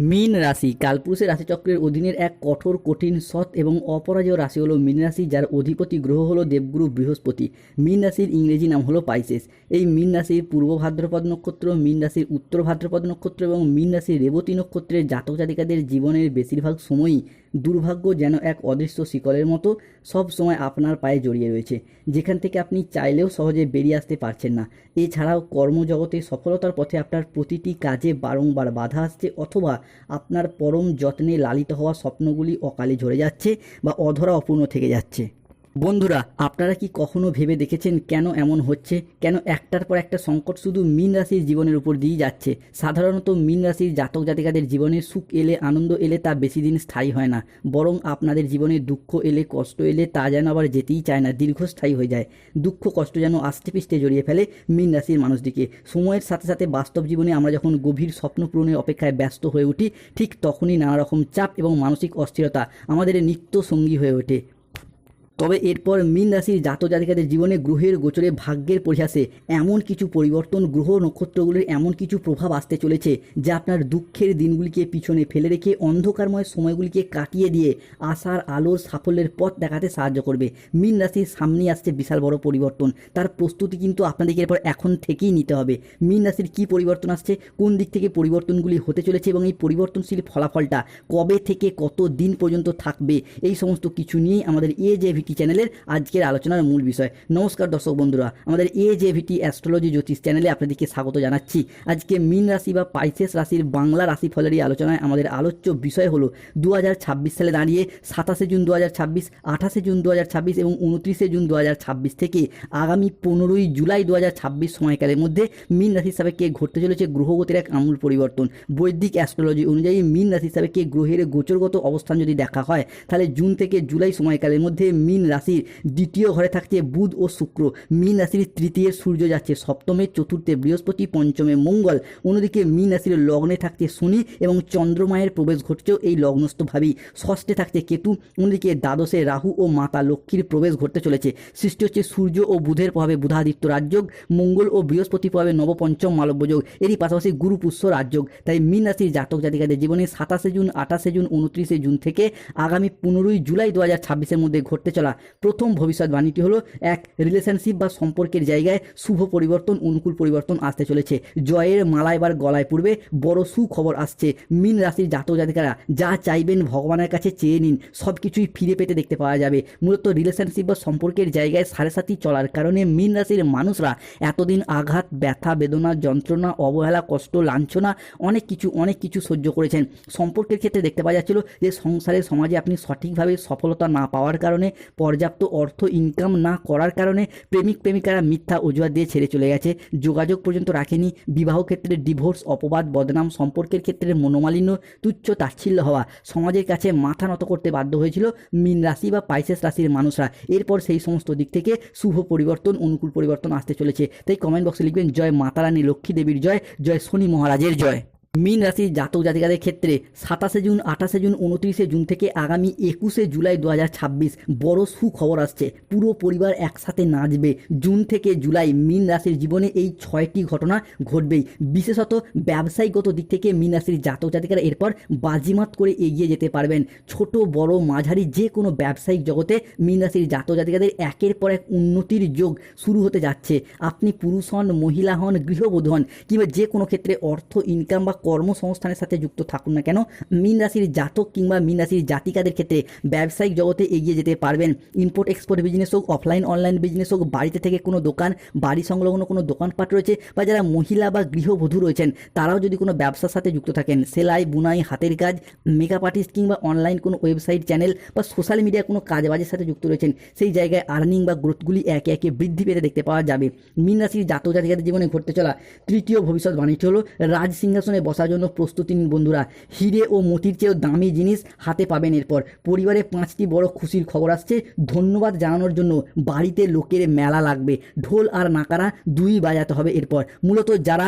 মীন রাশি কালপুরুষের রাশিচক্রের অধীনের এক কঠোর কঠিন সৎ এবং অপরাজেয় রাশি হলো মীন রাশি, যার অধিপতি গ্রহ হলো দেবগুরু বৃহস্পতি। মীন রাশির ইংরেজি নাম হলো পাইসেস। এই মীন রাশির পূর্ব ভাদ্রপদ নক্ষত্র, মীন রাশির উত্তর ভাদ্রপদ নক্ষত্র এবং মীন রাশির রেবতী নক্ষত্রের জাতক জাতিকাদের জীবনের বেশিরভাগ সময়ই দুর্ভাগ্য যেন এক অদৃশ্য শিকলের মতো সব সময় আপনার পায়ে জড়িয়ে রয়েছে, যেখান থেকে আপনি চাইলেও সহজে বেরিয়ে আসতে পারছেন না। এছাড়াও কর্মজগতে সফলতার পথে আপনার প্রতিটি কাজে বারংবার বাধা আসছে, অথবা আপনার পরম যত্নে লালিত হওয়া স্বপ্নগুলি অকালে ঝরে যাচ্ছে বা অধরা অপূর্ণ থেকে যাচ্ছে। বন্ধুরা, আপনারা কি কখনো ভেবে দেখেছেন কেন এমন হচ্ছে? কেন একটার পর একটা সংকট শুধু মীন রাশির জীবনের উপর দিয়ে যাচ্ছে? সাধারণত মীন রাশির জাতক জাতিকাদের জীবনে সুখ এলে, আনন্দ এলে তা বেশি দিন স্থায়ী হয় না, বরং আপনাদের জীবনে দুঃখ এলে, কষ্ট এলে তা যেন আবার যেতেই চায় না, দীর্ঘস্থায়ী হয়ে যায়। দুঃখ কষ্ট যেন আষ্টে পিষ্টে জড়িয়ে ফেলে মীন রাশির মানুষটিকে। সময়ের সাথে সাথে বাস্তব জীবনে আমরা যখন গভীর স্বপ্ন পূরণের অপেক্ষায় ব্যস্ত হয়ে উঠি, ঠিক তখনই নানা রকম চাপ এবং মানসিক অস্থিরতা আমাদের নিত্য সঙ্গী হয়ে ওঠে। তবে এরপর মীন রাশির জাতক জাতিকাদের জীবনে গ্রহের গোচরে, ভাগ্যের পরিহাসে এমন কিছু পরিবর্তন, গ্রহ নক্ষত্রগুলির এমন কিছু প্রভাব আসতে চলেছে যা আপনার দুঃখের দিনগুলিকে পিছনে ফেলে রেখে অন্ধকারময় সময়গুলিকে কাটিয়ে দিয়ে আশার আলোর সাফল্যের পথ দেখাতে সাহায্য করবে। মীন রাশির সামনেই আসছে বিশাল বড় পরিবর্তন, তার প্রস্তুতি কিন্তু আপনাদেরকে এরপর এখন থেকেই নিতে হবে। মীন রাশির কী পরিবর্তন আসছে, কোন দিক থেকে পরিবর্তনগুলি হতে চলেছে এবং এই পরিবর্তনশীল ফলাফলটা কবে থেকে কত দিন পর্যন্ত থাকবে, এই সমস্ত কিছু নিয়েই আমাদের AJVT চ্যানেলের আজকের আলোচনার মূল বিষয়। নমস্কার দর্শক বন্ধুরা, আমাদের AJVT অ্যাস্ট্রোলজি জ্যোতিষ চ্যানেলে আপনাদেরকে স্বাগত জানাচ্ছি। আজকে মীন রাশি বা পাইসেস রাশির বাংলা রাশিফলের এই আলোচনায় আমাদের আলোচ্য বিষয় হলো 2026 সালে দাঁড়িয়ে 27 জুন 2026, 28 জুন 2026 এবং 29 জুন 2026 থেকে আগামী 15 জুলাই 2026 সময়কালের মধ্যে মীন রাশির সাপেক্ষে ঘটতে চলেছে গ্রহগতির এক আমূল পরিবর্তন। বৈদিক অ্যাস্ট্রোলজি অনুযায়ী মীন রাশির সাপেক্ষে গ্রহের গোচরগত অবস্থান যদি দেখা হয়, তাহলে জুন থেকে জুলাই সময়কালের মধ্যে মীন রাশির দ্বিতীয় ঘরে থাকছে বুধ ও শুক্র। মীন রাশির তৃতীয় সূর্য যাচ্ছে সপ্তমে, চতুর্থে বৃহস্পতি, পঞ্চমে মঙ্গল। অন্যদিকে মীন রাশির লগ্নে থাকছে শনি এবং চন্দ্রমায়ের প্রবেশ ঘটছেও এই লগ্নস্থভাবেই। ষষ্ঠে থাকছে কেতু, অন্যদিকে দ্বাদশে রাহু ও মাতা লক্ষ্মীর প্রবেশ ঘটতে চলেছে। সৃষ্টি হচ্ছে সূর্য ও বুধের প্রভাবে বুধাদিত্য রাজযোগ, মঙ্গল ও বৃহস্পতি প্রভাবে নবপঞ্চম মালব্যযোগ, এরই পাশাপাশি গুরু পুষ্য রাজযোগ। তাই মীন রাশির জাতক জাতিকাদের জীবনে 27 জুন, 28 জুন, 29 জুন থেকে আগামী 15 জুলাই 2026-এর মধ্যে ঘটতে চলা প্রথম ভবিষ্যৎবাণীটি হলো এক রিলেশনশিপ বা সম্পর্কের জায়গায় শুভ পরিবর্তন, অনুকূল পরিবর্তন আসতে চলেছে। জয়ের মালা এবার গলায় পড়বে, বড় সুখবর আসছে। মীন রাশির জাতক জাতিকারা যা চাইবেন ভগবানের কাছে চেয়ে নিন, সব কিছুই ফিরে পেতে দেখতে পাওয়া যাবে। মূলত রিলেশনশিপ বা সম্পর্কের জায়গায় সাড়ে সাথী চলার কারণে মীন রাশির মানুষরা এতদিন আঘাত, ব্যথা, বেদনা, যন্ত্রণা, অবহেলা, কষ্ট, লাঞ্ছনা অনেক কিছু সহ্য করেছেন। সম্পর্কের ক্ষেত্রে দেখতে পাওয়া যাচ্ছিল যে সংসারের সমাজে আপনি সঠিকভাবে সফলতা না পাওয়ার কারণে, পর্যাপ্ত অর্থ ইনকাম না করার কারণে প্রেমিক প্রেমিকারা মিথ্যা অজুহাত দিয়ে ছেড়ে চলে গেছে, যোগাযোগ পর্যন্ত রাখেনি। বিবাহ ক্ষেত্রে ডিভোর্স, অপবাদ, বদনাম, সম্পর্কের ক্ষেত্রে মনোমালিন্য, তুচ্ছ তাচ্ছিল্য হওয়া, সমাজের কাছে মাথা নত করতে বাধ্য হয়েছিল মীন রাশি বা পাইসেস রাশির মানুষরা। এরপর সেই সমস্ত দিক থেকে শুভ পরিবর্তন, অনুকূল পরিবর্তন আসতে চলেছে। তাই কমেন্ট বক্সে লিখবেন জয় মাতা রানী লক্ষ্মী দেবীর জয়, জয় শনি মহারাজের জয়। মীন রাশির জাতক জাতিকাদের ক্ষেত্রে 27 জুন, 28 জুন, 29 জুন থেকে আগামী 21 জুলাই 2026 বড় সুখবর আসছে। পুরো পরিবার একসাথে নাচবে। জুন থেকে জুলাই মীন রাশির জীবনে এই 6টি ঘটনা ঘটবেই। বিশেষত ব্যবসায়িকগত দিক থেকে মীন রাশির জাতক জাতিকারা এরপর বাজিমাত করে এগিয়ে যেতে পারবেন। ছোট বড় মাঝারি যে কোনো ব্যবসায়িক জগতে মীন রাশির জাতক জাতিকাদের একের পর এক উন্নতির যোগ শুরু হতে যাচ্ছে। আপনি পুরুষ হন, মহিলা হন, গৃহবধূ হন, কিংবা যে কোনো ক্ষেত্রে অর্থ ইনকাম বা কর্মসংস্থানের সাথে যুক্ত থাকুন না কেন, মীন রাশির জাতক কিংবা মীন রাশির জাতিকাদের ক্ষেত্রে ব্যবসায়িক জগতে এগিয়ে যেতে পারবেন। ইম্পোর্ট এক্সপোর্ট বিজনেস হোক, অফলাইন অনলাইন বিজনেস হোক, বাড়িতে থেকে কোনো দোকান, বাড়ি সংলগ্ন কোনো দোকানপাট রয়েছে, বা যারা মহিলা বা গৃহবধূ রয়েছেন তারাও যদি কোনো ব্যবসার সাথে যুক্ত থাকেন, সেলাই, বুনাই, হাতের কাজ, মেকআপ আর্টিস্ট কিংবা অনলাইন কোনো ওয়েবসাইট, চ্যানেল বা সোশ্যাল মিডিয়া কোনো কাজবাজের সাথে যুক্ত রয়েছেন, সেই জায়গায় আর্নিং বা গ্রোথগুলি একে একে বৃদ্ধি পেতে দেখতে পাওয়া যাবে। মীন রাশির জাতক জাতিকাদের জীবনে ঘটতে চলা তৃতীয় ভবিষ্যৎবাণীটি হলো রাজ সিংহাসনে বসার জন্য প্রস্তুতি নিন বন্ধুরা। হিরে ও মতির চেয়েও দামি জিনিস হাতে পাবেন এরপর। পরিবারে 5টি বড় খুশির খবর আসছে। ধন্যবাদ জানানোর জন্য বাড়িতে লোকের মেলা লাগবে। ঢোল আর নাকারা দুই বাজাতে হবে এরপর। মূলত যারা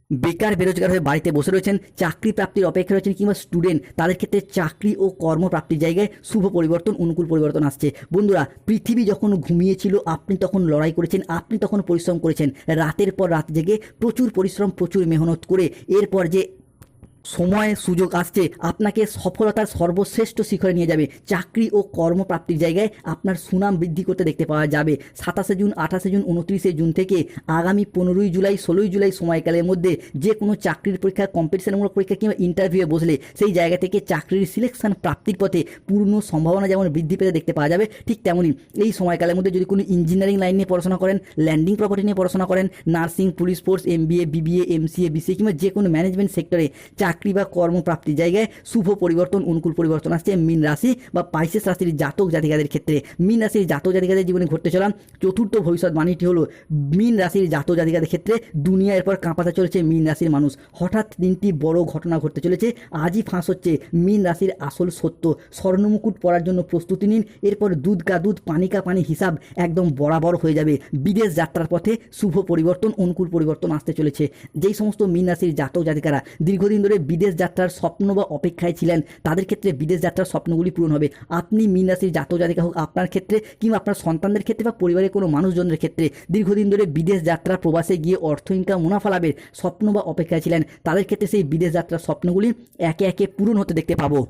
বেকার বেরোজগার হয়ে বাড়িতে বসে রয়েছেন, চাকরি প্রাপ্তির অপেক্ষা রয়েছেন, কিংবা স্টুডেন্ট, তাদের ক্ষেত্রে চাকরি ও কর্মপ্রাপ্তির জায়গায় শুভ পরিবর্তন, অনুকূল পরিবর্তন আসছে। বন্ধুরা, পৃথিবী যখন ঘুমিয়েছিল আপনি তখন লড়াই করেছেন, আপনি তখন পরিশ্রম করেছেন, রাতের পর রাত জেগে প্রচুর পরিশ্রম, প্রচুর মেহনত করে এরপর যে সময় সুযোগ আসছে আপনাকে সফলতার সর্বশ্রেষ্ঠ শিখরে নিয়ে যাবে। চাকরি ও কর্মপ্রাপ্তির জায়গায় আপনার সুনাম বৃদ্ধি করতে দেখতে পাওয়া যাবে। 27শে জুন, 28শে জুন, 29শে জুন থেকে আগামী 15ই জুলাই, 16ই জুলাই সময়কালের মধ্যে যে কোনো চাকরির পরীক্ষা, কম্পিটিশনমূলক পরীক্ষা কিংবা ইন্টারভিউয়ে বসলে সেই জায়গা থেকে চাকরির সিলেকশন প্রাপ্তির পথে পূর্ণ সম্ভাবনা যেমন বৃদ্ধি পেতে দেখতে পাওয়া যাবে, ঠিক তেমনই এই সময়কালের মধ্যে যদি কোনো ইঞ্জিনিয়ারিং লাইন নিয়ে পড়াশোনা করেন, ল্যান্ডিং প্রপার্টি নিয়ে পড়াশোনা করেন, nursing, police force, MBA, BBA, MCA, BCA কিংবা যে কোনো ম্যানেজমেন্ট সেক্টরে চাকরি বা কর্মপ্রাপ্তির জায়গায় শুভ পরিবর্তন, অনুকূল পরিবর্তন আসছে মীন রাশি বা পাইসেস রাশির জাতক জাতিকাদের ক্ষেত্রে। মীন রাশির জাতক জাতিকাদের জীবনে ঘটতে চলা চতুর্থ ভবিষ্যৎবাণীটি হলো মীন রাশির জাতক জাতিকাদের ক্ষেত্রে দুনিয়া এরপর কাঁপাতে চলেছে মীন রাশির মানুষ। হঠাৎ তিনটি বড় ঘটনা ঘটতে চলেছে। আজই ফাঁস হচ্ছে মীন রাশির আসল সত্য। স্বর্ণমুকুট পরার জন্য প্রস্তুতি নিন। এরপর দুধ কা দুধ, পানি কা পানি হিসাব একদম বরাবর হয়ে যাবে। বিদেশ যাত্রার পথে শুভ পরিবর্তন, অনুকূল পরিবর্তন আসতে চলেছে। যেই সমস্ত মীন রাশির জাতক জাতিকারা দীর্ঘদিন ধরে বিদেশ যাত্রার স্বপ্ন বা অপেক্ষায় ছিলেন, তাদের ক্ষেত্রে বিদেশ যাত্রার স্বপ্নগুলি পূরণ হবে। আপনি মীন রাশির জাতক জাতিকা হোক, আপনার ক্ষেত্রে কিংবা আপনার সন্তানদের ক্ষেত্রে বা পরিবারের কোনো মানুষজনের ক্ষেত্রে দীর্ঘদিন ধরে বিদেশ যাত্রা, প্রবাসে গিয়ে অর্থ ইনকাম, মুনাফা লাভের স্বপ্ন বা অপেক্ষায় ছিলেন, তাদের ক্ষেত্রে সেই বিদেশ যাত্রার স্বপ্নগুলি একে একে পূরণ হতে দেখতে পাবো।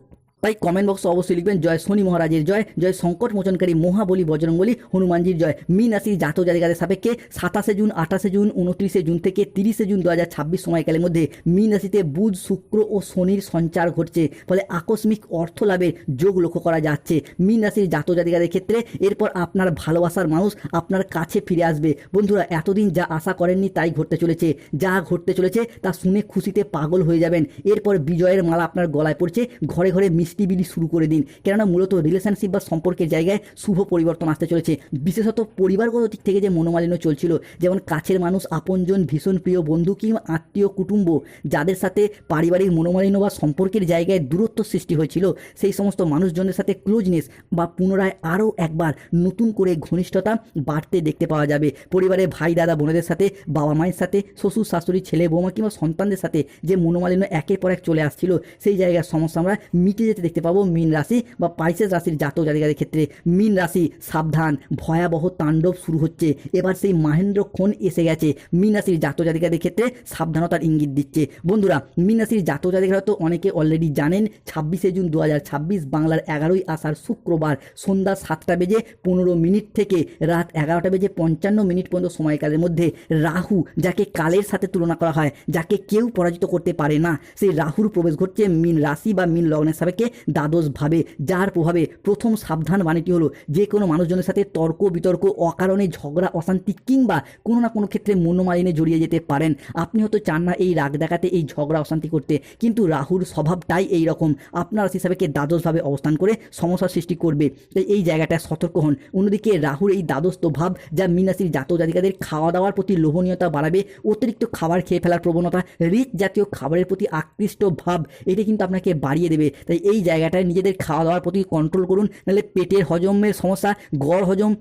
তাই কমেন্ট বক্সে অবশ্যই লিখবেন জয় শনি মহারাজের জয়, জয় সংকট মোচনকারী মহাবলী বজরংবলী হনুমানজির জয়। মীন রাশির জাতক জাতিকাদের সাপেক্ষে 27শে জুন, 28শে জুন, 29শে জুন থেকে 30শে জুন 2026 সময়কালের মধ্যে মীন রাশিতে বুধ, শুক্র ও শনির সঞ্চার ঘটছে, ফলে আকস্মিক অর্থ লাভের যোগ লক্ষ্য করা যাচ্ছে মীন রাশির জাতক জাতিকাদের ক্ষেত্রে। এরপর আপনার ভালোবাসার মানুষ আপনার কাছে ফিরে আসবে। বন্ধুরা, এতদিন যা আশা করেননি তাই ঘটতে চলেছে। যা ঘটতে চলেছে তা শুনে খুশিতে পাগল হয়ে যাবেন। এরপর বিজয়ের মালা আপনার গলায় পড়ছে। ঘরে ঘরে মিষ্টি বিলি শুরু করে দিন, কেননা মূলত রিলেশনশিপ বা সম্পর্কের জায়গায় শুভ পরিবর্তন আসতে চলেছে। বিশেষত পরিবারগত দিক থেকে যে মনোমালিন্য চলছিল, যেমন কাছের মানুষ, আপনজন, ভীষণ প্রিয় বন্ধু কিংবা আত্মীয় কুটুম্ব যাদের সাথে পারিবারিক মনোমালিন্য বা সম্পর্কের জায়গায় দূরত্ব সৃষ্টি হয়েছিল, সেই সমস্ত মানুষজনের সাথে ক্লোজনেস বা পুনরায় আরও একবার নতুন করে ঘনিষ্ঠতা বাড়তে দেখতে পাওয়া যাবে। পরিবারে ভাই, দাদা, বোনেদের সাথে, বাবা মায়ের সাথে, শ্বশুর শাশুড়ি, ছেলে বৌমা কিংবা সন্তানদের সাথে যে মনোমালিন্য একের পর এক চলে আসছিল, সেই জায়গার সমস্যা আমরা মিটে যেতে দেখতে পাবো মীন রাশি বা পাইসেস রাশির জাতক জাতিকাদের ক্ষেত্রে। মীন রাশি সাবধান, ভয়াবহ তাণ্ডব শুরু হচ্ছে। এবার সেই মহেন্দ্রক্ষণ এসে গেছে। মীন রাশির জাতক জাতিকাদের ক্ষেত্রে সাবধানতার ইঙ্গিত দিচ্ছে। বন্ধুরা, মীন রাশির জাতক জাতিকারা তো অনেকে অলরেডি জানেন, 26শে জুন 2026 বাংলার 11ই আষাঢ় শুক্রবার সন্ধ্যা 7টা বেজে 15 মিনিট থেকে রাত 11টা বেজে 55 মিনিট পর্যন্ত সময়কালের মধ্যে রাহু, যাকে কালের সাথে তুলনা করা হয়, যাকে কেউ পরাজিত করতে পারে না, সেই রাহুর প্রবেশ ঘটছে মীন রাশি বা মীন লগ্নের সাপেক্ষে দ্বাদশভাবে। যার প্রভাবে প্রথম সাবধান বাণীটি হলো, যে কোনো মানুষজনের সাথে তর্ক বিতর্ক, অকারণে ঝগড়া অশান্তি কিংবা কোনো না কোনো ক্ষেত্রে মনোমালিন্যে জড়িয়ে যেতে পারেন। আপনি হয়তো চান না এই রাগ দেখাতে, এই ঝগড়া অশান্তি করতে, কিন্তু রাহুর স্বভাবটাই এই রকম, আপনার রাশি সাপেক্ষে দ্বাদশভাবে অবস্থান করে সমস্যার সৃষ্টি করবে। তাই এই জায়গাটায় সতর্ক হন। অন্যদিকে রাহুর এই দ্বাদশত ভাব, যা মীন রাশির জাতক জাতিকাদের খাওয়া দাওয়ার প্রতি লোভনীয়তা বাড়াবে, অতিরিক্ত খাবার খেয়ে ফেলার প্রবণতা, রিচ জাতীয় খাবারের প্রতি আকৃষ্ট ভাব, এটা কিন্তু আপনাকে বাড়িয়ে দেবে। তাই এই জায়গাটায় নিজেদের খাওয়া দাওয়ার প্রতি কন্ট্রোল করুন, নাহলে পেটের হজমের সমস্যা, গড় হজম,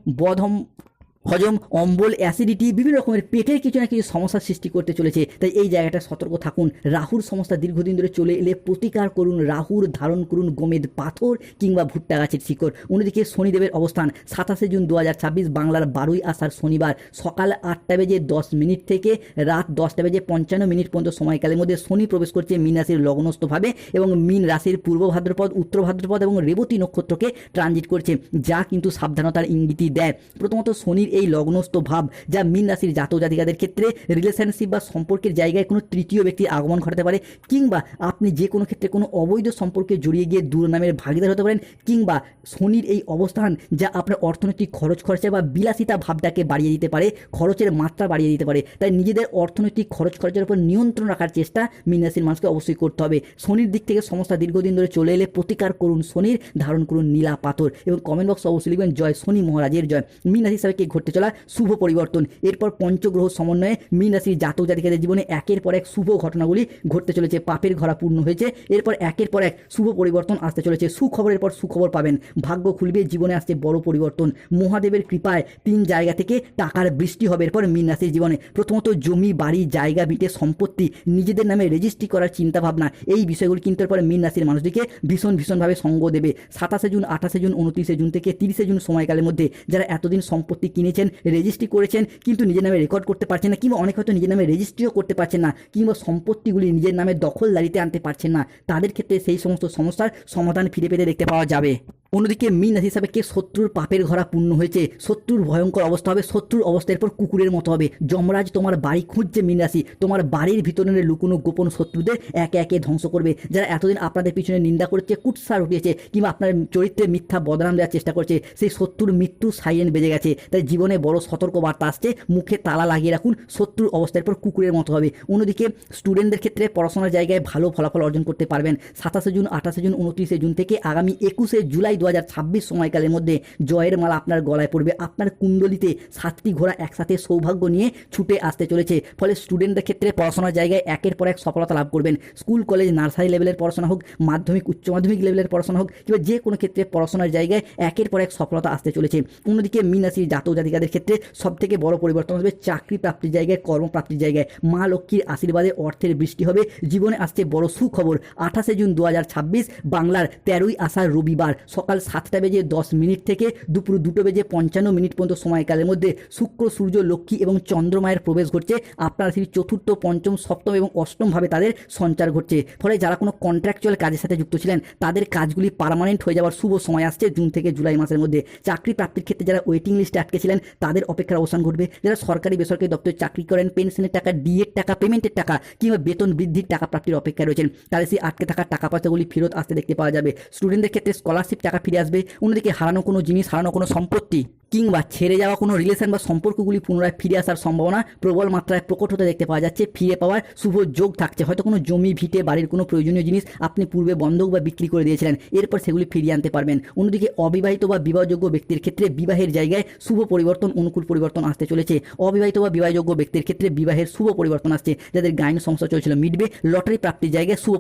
হজম, অম্বল, অ্যাসিডিটি, বিভিন্ন রকমের পেটের কিছু না কিছু সমস্যার সৃষ্টি করতে চলেছে। তাই এই জায়গাটা সতর্ক থাকুন। রাহুর সমস্যা দীর্ঘদিন ধরে চলে এলে প্রতিকার করুন। রাহুর ধারণ করুন গোমেদ পাথর কিংবা ভুট্টা গাছের শিকড়। অন্যদিকে শনিদেবের অবস্থান 27শে জুন 2026 বাংলার 12ই আষাঢ় শনিবার সকাল 8টা বেজে 10 মিনিট থেকে রাত 10টা বেজে 55 মিনিট পর্যন্ত সময়কালের মধ্যে শনি প্রবেশ করছে মীন রাশির লগ্নস্থভাবে এবং মীন রাশির পূর্ব ভাদ্রপদ, উত্তর ভাদ্রপদ এবং রেবতী নক্ষত্রকে ট্রানজিট করছে, যা কিন্তু সাবধানতার ইঙ্গিতই দেয়। প্রথমত শনির এই লগ্নস্থ ভাব, যা মীন রাশির জাতক জাতিকাদের ক্ষেত্রে রিলেশনশিপ বা সম্পর্কের জায়গায় কোনো তৃতীয় ব্যক্তির আগমন ঘটাতে পারে, কিংবা আপনি যে কোনো ক্ষেত্রে কোনো অবৈধ সম্পর্কে জড়িয়ে গিয়ে দুর্নামের ভাগিদার হতে পারেন, কিংবা শনির এই অবস্থান যা আপনার অর্থনৈতিক খরচা বা বিলাসিতা ভাবটাকে বাড়িয়ে দিতে পারে, খরচের মাত্রা বাড়িয়ে দিতে পারে। তাই নিজেদের অর্থনৈতিক খরচের উপর নিয়ন্ত্রণ রাখার চেষ্টা মীন রাশির মানুষকে অবশ্যই করতে হবে। শনির দিক থেকে সমস্যা দীর্ঘদিন ধরে চলে এলে প্রতিকার করুন শনির, ধারণ করুন নীলা পাথর এবং কমেন্ট বক্সে অবশ্যই লিখবেন জয় শনি মহারাজের জয়। মীন রাশি সাপেক্ষে ঘটতে চলা শুভ পরিবর্তন। এরপর পঞ্চগ্রহ সমন্বয়ে মীন রাশির জাতক জাতিকাদের জীবনে একের পর এক শুভ ঘটনাগুলি ঘটতে চলেছে। পাপের ঘরা পূর্ণ হয়েছে। এরপর একের পর এক শুভ পরিবর্তন আসতে চলেছে। সুখবরের পর সুখবর পাবেন, ভাগ্য খুলবে, জীবনে আসছে বড় পরিবর্তন। মহাদেবের কৃপায় 3 জায়গা থেকে টাকার বৃষ্টি হবে এরপর মীন রাশির জীবনে। প্রথমত জমি, বাড়ি, জায়গা, বিটে, সম্পত্তি নিজেদের নামে রেজিস্ট্রি করার চিন্তাভাবনা, এই বিষয়গুলি কিন্তু এরপর মীন রাশির মানুষদেরকে ভীষণভাবে সঙ্গ দেবে। 27শে জুন, 28শে জুন, 29শে জুন থেকে 30শে জুন সময়কালের মধ্যে যারা এতদিন সম্পত্তি কিনে নিয়েছেন, রেজিস্ট্রি করেছেন, কিন্তু নিজের নামে রেকর্ড করতে পারছেন না, কিংবা অনেক হয়তো নিজের নামে রেজিস্ট্রিও করতে পারছেন না, কিংবা সম্পত্তিগুলি নিজের নামে দখলদারিতে আনতে পারছেন না, তাদের ক্ষেত্রে সেই সমস্ত সমস্যার সমাধান ফিরে পেতে দেখতে পাওয়া যাবে। অন্যদিকে মীন রাশি হিসাবে কে শত্রুর পাপের ঘরা পূর্ণ হয়েছে, শত্রুর ভয়ঙ্কর অবস্থা হবে, শত্রুর অবস্থা এরপর কুকুরের মতো হবে। যমরাজ তোমার বাড়ি খুঁজছে মীন রাশি, তোমার বাড়ির ভিতরে লুকোনো গোপন শত্রুদের একে একে ধ্বংস করবে। যারা এতদিন আপনাদের পিছনে নিন্দা করেছে, কুৎসা উঠিয়েছে, কিংবা আপনার চরিত্রে মিথ্যা বদনাম দেওয়ার চেষ্টা করছে, সেই শত্রুর মৃত্যু সাইরেন বেজে গেছে। তাই জীবনে বড় সতর্ক বার্তা আসছে, মুখে তালা লাগিয়ে রাখুন, শত্রুর অবস্থা এরপর কুকুরের মতো হবে। অন্যদিকে স্টুডেন্টদের ক্ষেত্রে পড়াশোনার জায়গায় ভালো ফলাফল অর্জন করতে পারবেন। 27শে জুন, 28শে জুন, 29শে জুন থেকে আগামী 21শে জুলাই 2026 সময়কালের মধ্যে জয়ের মালা আপনার গলায় পড়বে। আপনার কুণ্ডলিতে 7টি ঘোড়া একসাথে সৌভাগ্য নিয়ে ছুটে আসতে চলেছে। ফলে স্টুডেন্টদের ক্ষেত্রে পড়াশোনার জায়গায় একের পর এক সফলতা লাভ করবেন। স্কুল কলেজ নার্সারি লেভেলের পড়াশোনা হোক, মাধ্যমিক উচ্চ মাধ্যমিক লেভেলের পড়াশোনা হোক, কিংবা যে কোনো ক্ষেত্রে পড়াশোনার জায়গায় একের পর এক সফলতা আসতে চলেছে। অন্যদিকে মীন রাশির জাতক জাতিকাদের ক্ষেত্রে সবথেকে বড় পরিবর্তন হবে চাকরি প্রাপ্তির জায়গায়, কর্মপ্রাপ্তির জায়গায়। মা লক্ষ্মীর আশীর্বাদে অর্থের বৃষ্টি হবে। জীবনে আসছে বড় সুখবর। 28শে জুন 2026 বাংলার 13ই আষাঢ় রবিবার সকাল 7:10 থেকে দুপুর 2:55 পর্যন্ত সময়কালের মধ্যে শুক্র, সূর্য, লক্ষ্মী এবং চন্দ্রমায়ের প্রবেশ ঘটছে। আপনার রাশির চতুর্থ, পঞ্চম, সপ্তম এবং অষ্টম ভাবে তাদের সঞ্চার ঘটছে। ফলে যারা কোনো কন্ট্রাকচুয়াল কাজের সাথে যুক্ত ছিলেন তাদের কাজগুলি পার্মানেন্ট হয়ে যাওয়ার শুভ সময় আসছে জুন থেকে জুলাই মাসের মধ্যে। চাকরি প্রাপ্তির ক্ষেত্রে যারা ওয়েটিং লিস্টে আটকে ছিলেন তাদের অপেক্ষার অবসান ঘটবে। যারা সরকারি বেসরকারি দপ্তরে চাকরি করেন, পেনশনের টাকা, ডিএর টাকা, পেমেন্টের টাকা কিংবা বেতন বৃদ্ধির টাকা প্রাপ্তির অপেক্ষায় রয়েছেন, তাদের সেই আটকে থাকা টাকা পয়সাগুলি ফেরত আসতে দেখতে পাওয়া যাবে। স্টুডেন্টদের ক্ষেত্রে স্কলারশিপ টাকা ফিরে আসবে। অন্যদিকে হারানো কোনো জিনিস, হারানো কোনো সম্পত্তি কিংবা ছেড়ে যাওয়া কোনো রিলেশন বা সম্পর্কগুলি পুনরায় ফিরে আসার সম্ভাবনা প্রবল মাত্রায় প্রকট হতে দেখতে পাওয়া যাচ্ছে। ফিরে পাওয়ার শুভ যোগ থাকছে। হয়তো কোনো জমি, ভিটে, বাড়ির কোনো প্রয়োজনীয় জিনিস আপনি পূর্বে বন্ধক বা বিক্রি করে দিয়েছিলেন, এরপর সেগুলি ফিরিয়ে আনতে পারবেন। অন্যদিকে অবিবাহিত বা বিবাহযোগ্য ব্যক্তির ক্ষেত্রে বিবাহের জায়গায় শুভ পরিবর্তন, অনুকূল পরিবর্তন আসতে চলেছে। অবিবাহিত বা বিবাহযোগ্য ব্যক্তির ক্ষেত্রে বিবাহের শুভ পরিবর্তন আসছে। যাদের গাইন সমস্যা চলছিল মিটবে। লটারি প্রাপ্তির জায়গায় শুভ